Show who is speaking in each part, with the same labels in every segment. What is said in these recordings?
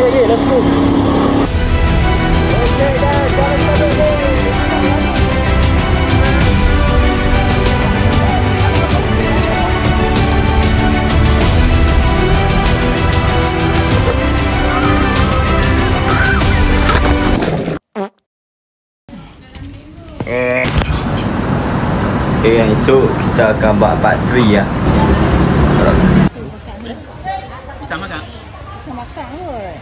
Speaker 1: lagi, let's go. Okay, dah, jangan kita dulu. Okay, yang esok kita akan buat part 3 ya.
Speaker 2: Kita makan?
Speaker 3: Kita makan kot.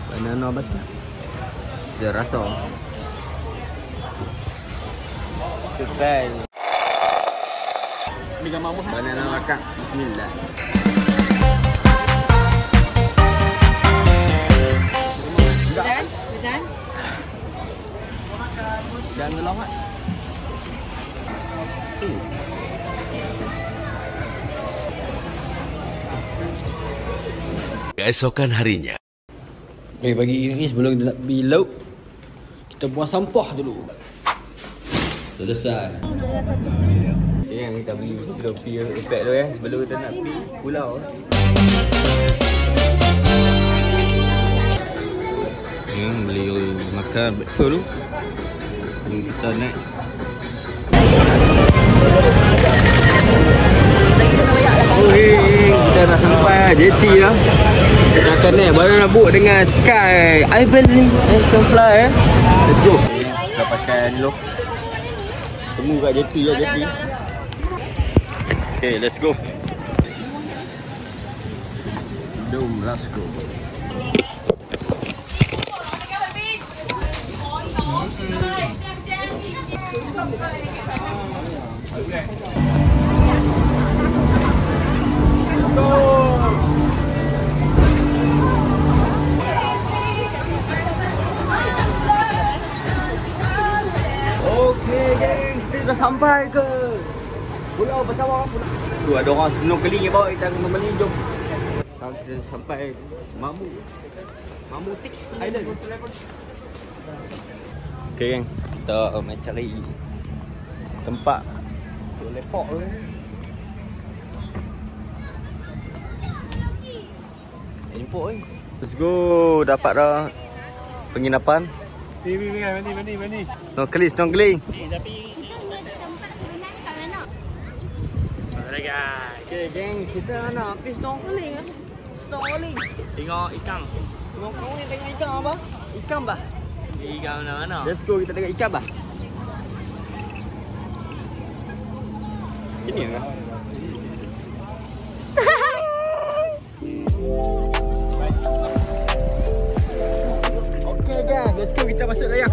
Speaker 1: Banana betul. Dia rasa. Cepat.
Speaker 2: Ni gambar apa?
Speaker 1: Banana makan. Bismillah.
Speaker 3: Dan? Dan?
Speaker 1: Jangan lawat.
Speaker 4: Keesokan harinya.
Speaker 1: Okay, pagi ini sebelum kita nak pergi laut, kita buang sampah dulu. Selesai. Okay, yang kita beli kita pergi efek tu ya, sebelum kita nak pergi pulau. Beli makan breakfast dulu. Kita naik. Kita dah sampai JT dah. Kita akan naik baru nak book dengan Sky Ivan can fly. Let's go. Kita pakai ni dulu. Temu kat JT ya, JT. Okay, let's go. Jom, let's go. Okey geng, kita dah sampai ke Pulau Betawang. Tu ada orang penuh keling yang bawa kita kembali, jom. Sekarang kita sampai Mamutik Island. Okey geng, kita nak cari tempat untuk lepak tu. Jemput ni. Let's go, dapat dah penginapan.
Speaker 2: Mandi.
Speaker 1: Snorkeling.
Speaker 2: Tapi Alright guys.
Speaker 1: Okay geng, kita nak pergi snorkeling.
Speaker 2: Tengok ikan.
Speaker 1: Snorkeling tengok ikan apa? Ikan bah.
Speaker 2: Ikan mana-mana.
Speaker 1: Let's go, kita tengok ikan bah. Ini kan? Okay guys, let's go, kita masuk layak.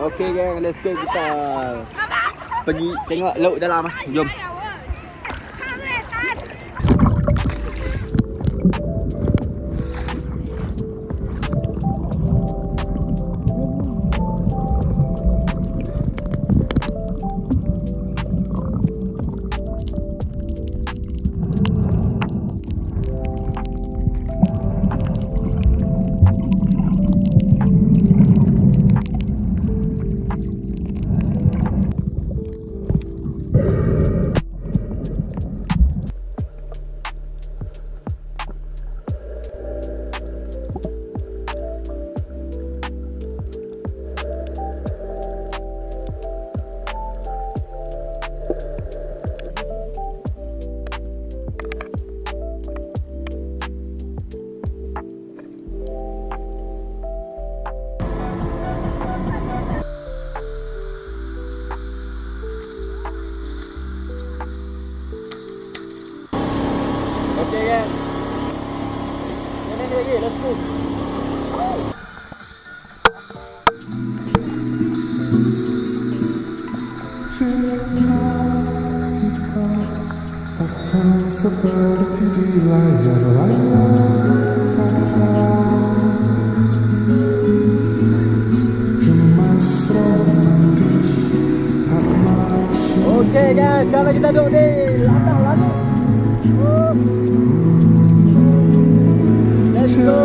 Speaker 1: Okay gang, let's go, kita pergi tengok laut dalam. Jom. Okay guys, sekarang kita duduk di latah langit. Let's go.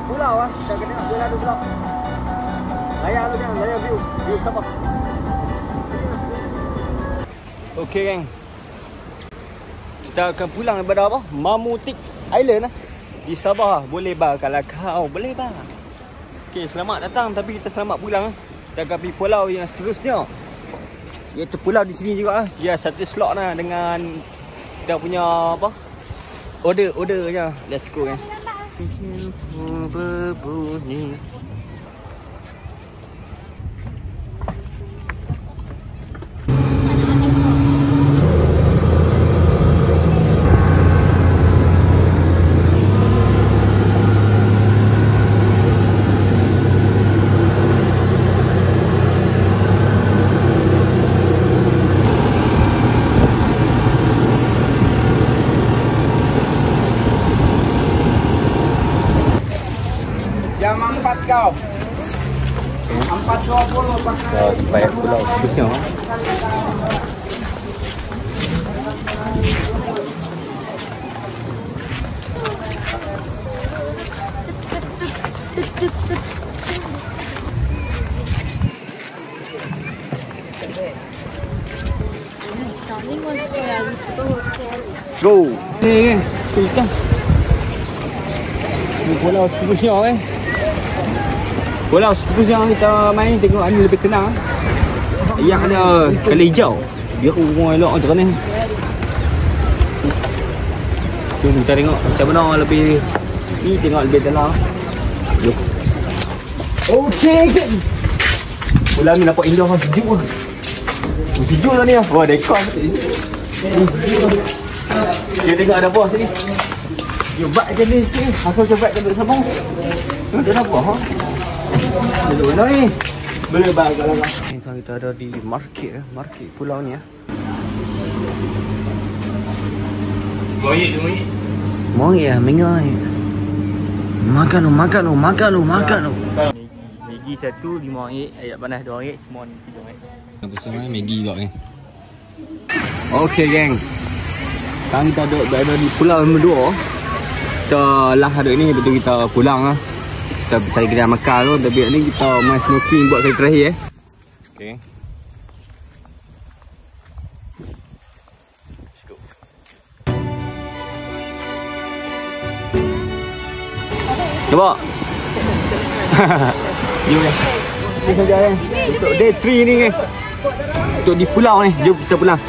Speaker 1: Pulau ah, dah kena bola tu pula. Layar tu kan, layar view Sabah. Okey geng. Kita akan pulang daripada apa? Mamutik Island lah. Di Sabah. Boleh bah kalau kau boleh bah. Okey, selamat datang tapi kita selamat pulang ah. Kita akan pergi pulau yang seterusnya. Iaitu pulau di sini juga ah. Dia satu slot lah dengan kita punya apa? Order-ordernya. Let's go geng. Berbunyi.
Speaker 2: Jam 4 kau. 4.20 pakai.
Speaker 1: Sampai pulau seterusnya. Go. Ni kan. Kita. Ni pulau seterusnya Pulau seterusnya kita main tengok ni lebih tenang. Yang ada kali hijau. Biru pun elok macam ni. Jom kita tengok macam mana lebih ni, tengok lebih dalam. Jom. Okey. Pulau ni nampak indah, sejuk lah. Sejuk lah ni lah. Wah, dekor. Kita tengok ada apa sini. Yo, bak je ni sikit. Asal cepat kita duduk sambung. Duduk apa ha? Duduk mana ni? Boleh bak kat dalam. Sekarang kita ada di market pulau ni ya. Mongi ya, mengai. Makan.
Speaker 2: Maggi satu RM5, ayat panas RM2, semua ni RM3.
Speaker 1: Bersama Maggi juga ni. Okey geng. Sekarang kita berada di pulau nombor 2. Kita lah duduk ni, betul kita pulang lah. Kita cari kedai makan tu. Tapi ni kita main snorkeling buat kali terakhir Okey. Nampak? Jom guys. Ni saja kan. Untuk day 3 ni kan. Untuk di pulau ni. Jom kita pulang.